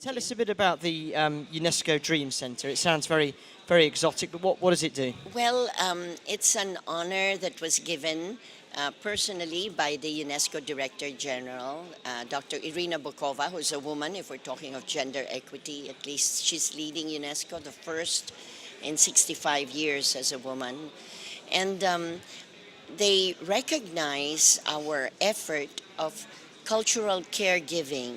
Tell us a bit about the UNESCO Dream Centre. It sounds very, very exotic, but what does it do? Well, it's an honor that was given personally by the UNESCO Director General, Dr. Irina Bokova, who's a woman, if we're talking of gender equity. At least she's leading UNESCO, the first in 65 years as a woman. And they recognize our effort of cultural caregiving,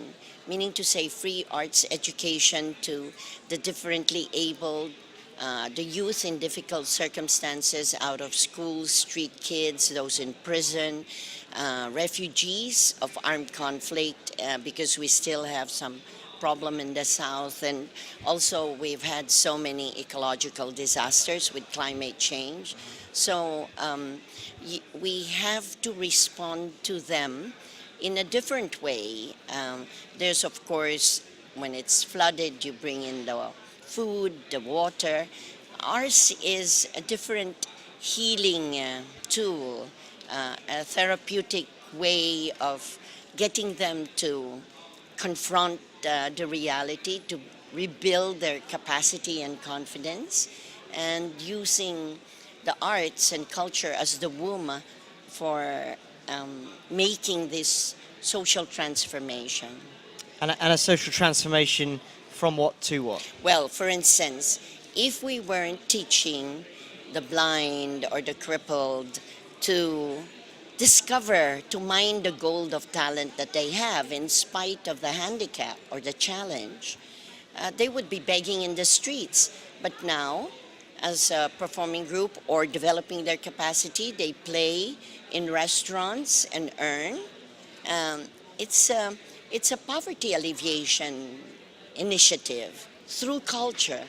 meaning to say free arts education to the differently abled, the youth in difficult circumstances out of school, street kids, those in prison, refugees of armed conflict, because we still have some problem in the south, and also we've had so many ecological disasters with climate change. So we have to respond to them in a different way. There's, of course, when it's flooded, you bring in the food, the water. Ours is a different healing tool, a therapeutic way of getting them to confront the reality, to rebuild their capacity and confidence, and using the arts and culture as the womb for making this social transformation. And a social transformation from what to what? Well, for instance, if we weren't teaching the blind or the crippled to discover, to mine the gold of talent that they have in spite of the handicap or the challenge, they would be begging in the streets. But now, as a performing group or developing their capacity, they play in restaurants and earn. It's a poverty alleviation initiative through culture.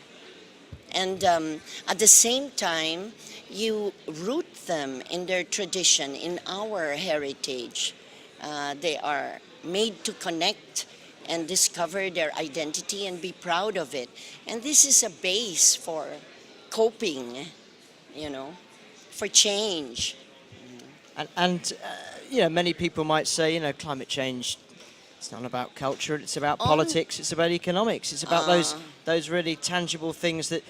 And at the same time, you root them in their tradition, in our heritage. They are made to connect and discover their identity and be proud of it. And this is a base for coping, for change. And many people might say, climate change, it's not about culture, it's about politics, it's about economics, it's about those really tangible things that,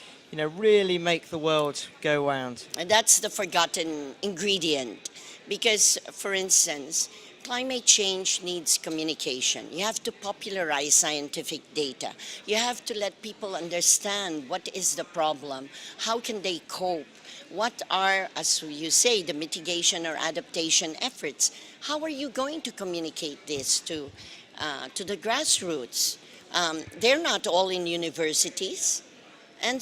really make the world go round. And that's the forgotten ingredient. Because, for instance, climate change needs communication. You have to popularize scientific data. You have to let people understand what is the problem, how can they cope, what are, as you say, the mitigation or adaptation efforts. How are you going to communicate this to the grassroots? They're not all in universities. And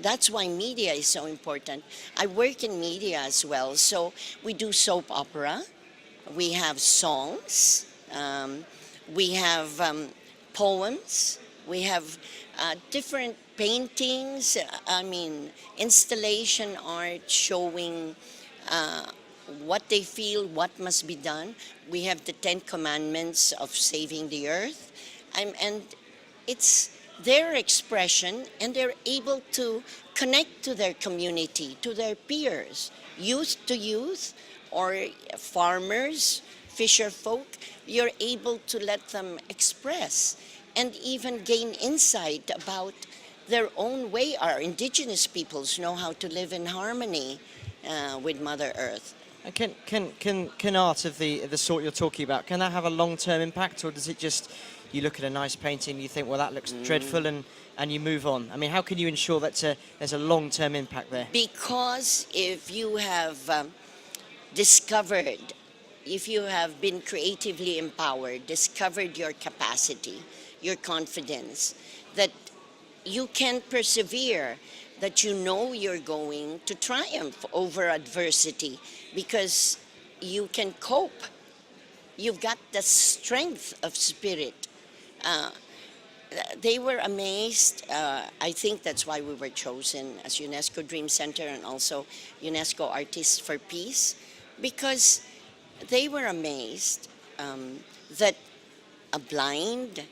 that's why media is so important. I work in media as well, so we do soap opera, we have songs, we have poems, we have different paintings, installation art showing what they feel, what must be done. We have the 10 Commandments of saving the earth. And it's their expression, and they're able to connect to their community, to their peers, youth to youth, or farmers, fisher folk. You're able to let them express and even gain insight about their own way. Our indigenous peoples know how to live in harmony with Mother Earth. Can art of the sort you're talking about, can that have a long-term impact, or does it just, you look at a nice painting, you think, well, that looks dreadful, and you move on? I mean, how can you ensure that there's a long-term impact there? Because if you have discovered, if you have been creatively empowered, discovered your capacity, your confidence, that you can persevere, that you know you're going to triumph over adversity because you can cope. You've got the strength of spirit. They were amazed. I think that's why we were chosen as UNESCO Dream Center and also UNESCO Artists for Peace, because they were amazed that a blind,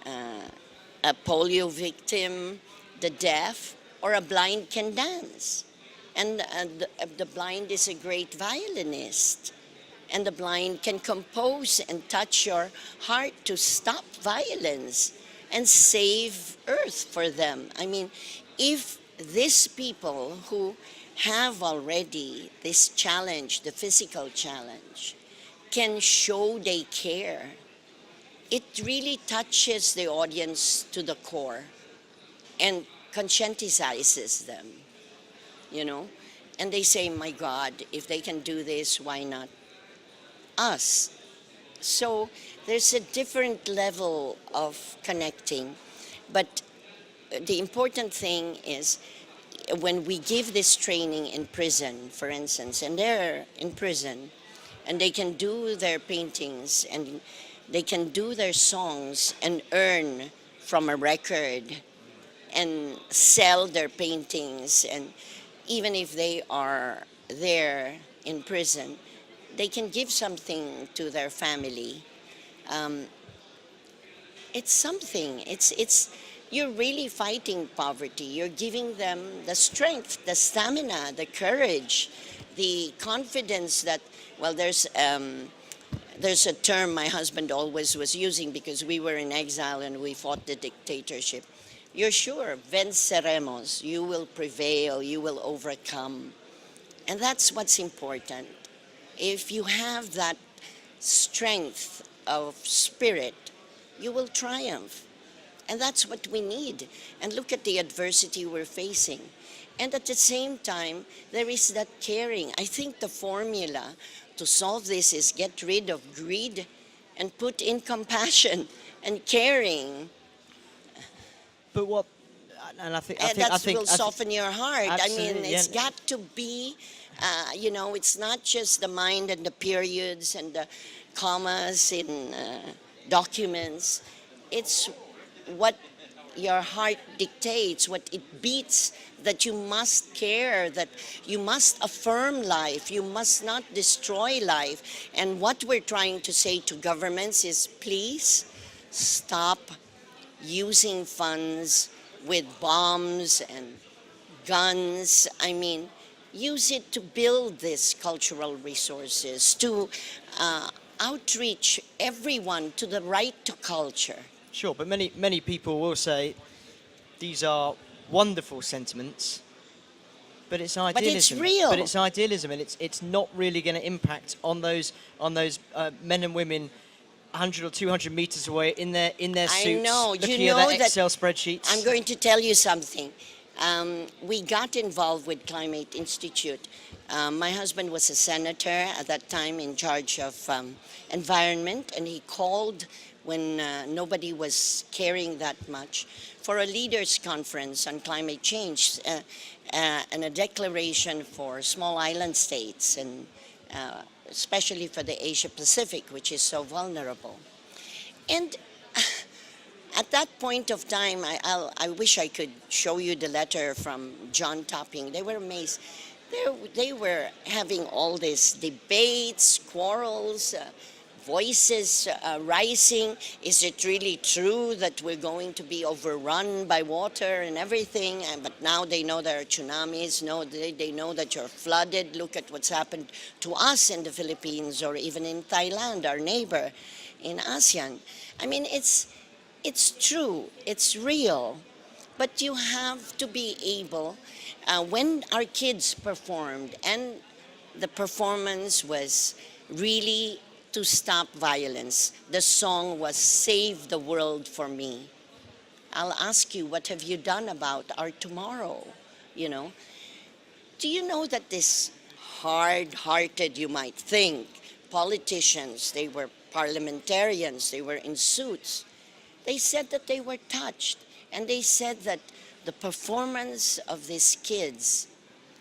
a polio victim, the deaf, or a blind can dance. And the blind is a great violinist. And the blind can compose and touch your heart to stop violence. and save Earth for them. I mean, if these people who have already this challenge, the physical challenge, can show they care, it really touches the audience to the core and conscientizes them, you know? And they say, my God, if they can do this, why not us? So there's a different level of connecting. But the important thing is when we give this training in prison, for instance, and they're in prison, and they can do their paintings and they can do their songs and earn from a record and sell their paintings, and even if they are there in prison, they can give something to their family. Um, it's something. It's you're really fighting poverty. You're giving them the strength, the stamina, the courage, the confidence that, well, there's a term my husband always was using because we were in exile and we fought the dictatorship. You're sure, venceremos, you will prevail, you will overcome. And that's what's important. If you have that strength of spirit, you will triumph. And that's what we need. And look at the adversity we're facing. And at the same time, there is that caring. I think the formula to solve this is get rid of greed and put in compassion and caring. But what, and I think, That will soften your heart. I mean, Absolutely, it's yeah. got to be, you know, it's not just the mind and the periods and the commas in documents. It's what your heart dictates, what it beats, that you must care, that you must affirm life, you must not destroy life. And what we're trying to say to governments is, please stop using funds with bombs and guns. I mean, use it to build these cultural resources, to outreach everyone to the right to culture. Sure, but many people will say these are wonderful sentiments, but it's idealism. But it's real. But it's idealism, and it's not really going to impact on those men and women 100 or 200 meters away in their suits, I know. looking You at know their that Excel spreadsheets. I'm going to tell you something. We got involved with Climate Institute. My husband was a senator at that time in charge of environment, and he called when nobody was caring that much for a leaders conference on climate change and a declaration for small island states, and especially for the Asia Pacific, which is so vulnerable. And at that point of time, I wish I could show you the letter from John Topping. They were amazed. They were having all these debates, quarrels, voices rising. Is it really true that we're going to be overrun by water and everything? But now they know there are tsunamis. No, they know that you're flooded. Look at what's happened to us in the Philippines or even in Thailand, our neighbor in ASEAN. I mean, it's true, it's real, but you have to be able, when our kids performed, and the performance was really to stop violence. The song was Save the World for Me. I'll ask you, what have you done about our tomorrow? You know, do you know that this hard-hearted, you might think, politicians, they were parliamentarians, they were in suits, they said that they were touched, and they said that the performance of these kids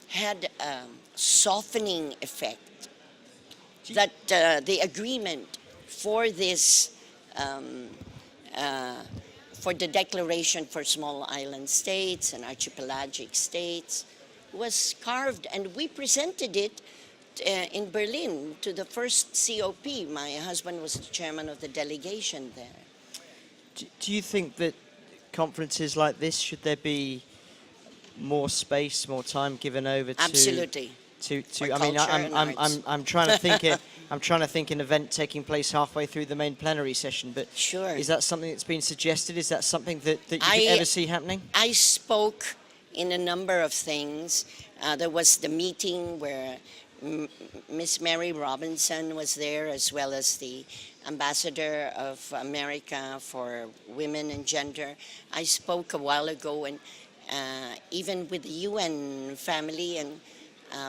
had a softening effect, that the agreement for this, for the declaration for small island states and archipelagic states was carved, and we presented it in Berlin to the first COP. My husband was the chairman of the delegation there. Do you think that conferences like this, should there be more space, more time given over to? Absolutely. To For I mean, culture and arts. I'm trying to think I'm trying to think an event taking place halfway through the main plenary session, but Sure. is that something that's been suggested? Is that something that you I- could ever see happening? I spoke in a number of things. There was the meeting where Miss Mary Robinson was there, as well as the ambassador of America for women and gender. I spoke a while ago, and even with the UN family and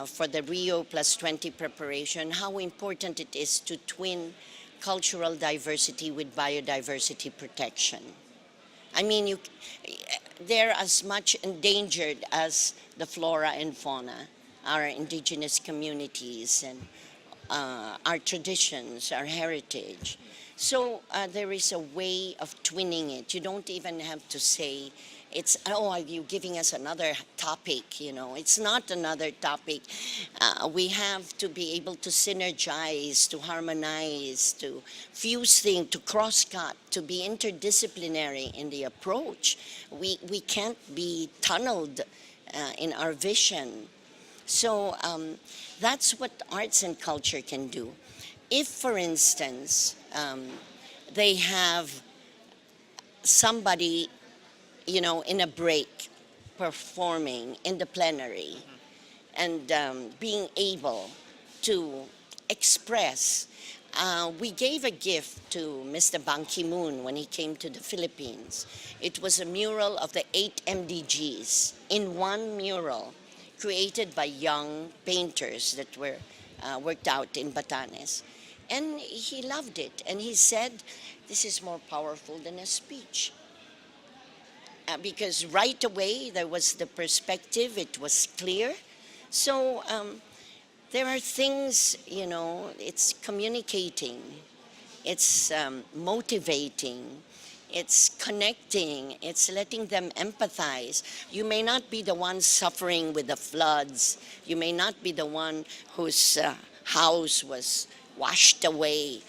for the Rio Plus 20 preparation, how important it is to twin cultural diversity with biodiversity protection. I mean, they're as much endangered as the flora and fauna, our indigenous communities and our traditions, our heritage. So there is a way of twinning it. You don't even have to say, it's, oh, are you giving us another topic? You know, it's not another topic. We have to be able to synergize, to harmonize, to fuse things, to cross-cut, to be interdisciplinary in the approach. We can't be tunneled in our vision. So that's what arts and culture can do. If, for instance, they have somebody, you know, in a break performing in the plenary and being able to express. We gave a gift to Mr. Ban Ki-moon when he came to the Philippines. It was a mural of the 8 MDGs in one mural, created by young painters that were worked out in Batanes. And he loved it, and he said, this is more powerful than a speech. Because right away there was the perspective, it was clear. So there are things, you know, it's communicating, it's motivating, it's connecting, it's letting them empathize. You may not be the one suffering with the floods. You may not be the one whose house was washed away.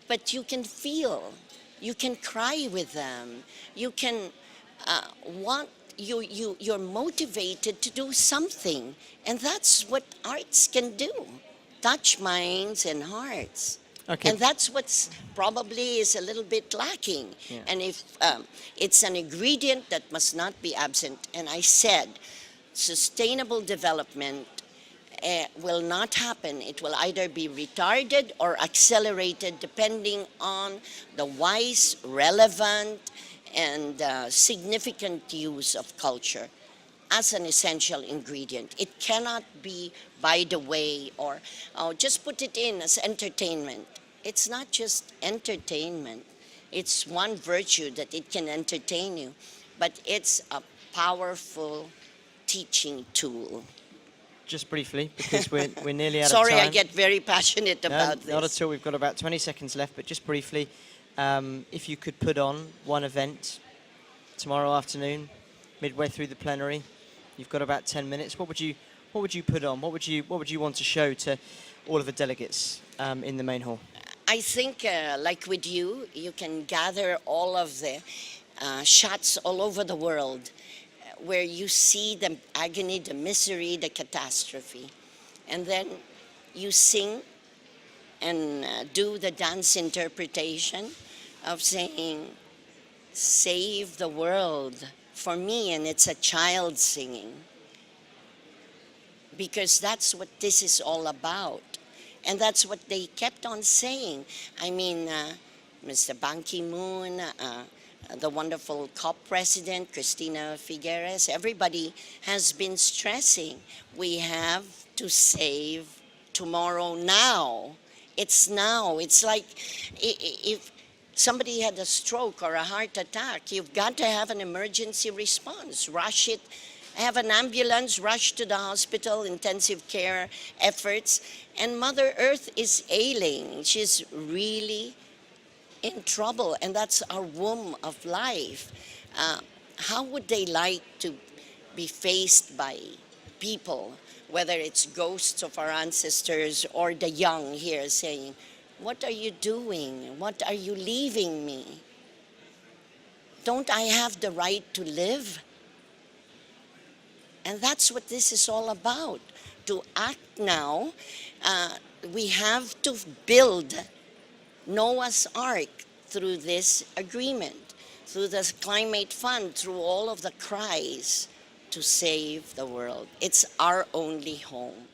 But you can feel, you can cry with them, you can you're motivated to do something. And that's what arts can do, touch minds and hearts. Okay. And that's what's probably is a little bit lacking. Yeah. And if it's an ingredient that must not be absent, and I said, sustainable development will not happen. It will either be retarded or accelerated depending on the wise, relevant, and significant use of culture as an essential ingredient. It cannot be by the way or just put it in as entertainment. It's not just entertainment. It's one virtue that it can entertain you, but it's a powerful teaching tool. Just briefly, because we're nearly out Sorry, of time. I get very passionate about this. Not at all. We've got about 20 seconds left, but just briefly, if you could put on one event tomorrow afternoon, midway through the plenary, you've got about 10 minutes. What would you put on? What would you want to show to all of the delegates in the main hall? I think, like with you, you can gather all of the shots all over the world where you see the agony, the misery, the catastrophe. And then you sing and do the dance interpretation of saying, save the world for me, and it's a child singing. Because that's what this is all about. And that's what they kept on saying. I mean, Mr. Ban Ki-moon, the wonderful COP president, Cristina Figueres, everybody has been stressing, we have to save tomorrow now. It's now. It's like if somebody had a stroke or a heart attack, you've got to have an emergency response. Rush it, have an ambulance, rush to the hospital, intensive care efforts. And Mother Earth is ailing. She's really in trouble, and that's our womb of life. How would they like to be faced by people, whether it's ghosts of our ancestors or the young here saying, what are you doing? What are you leaving me? Don't I have the right to live? And that's what this is all about, to act now. we have to build Noah's Ark through this agreement, through this climate fund, through all of the cries to save the world. It's our only home.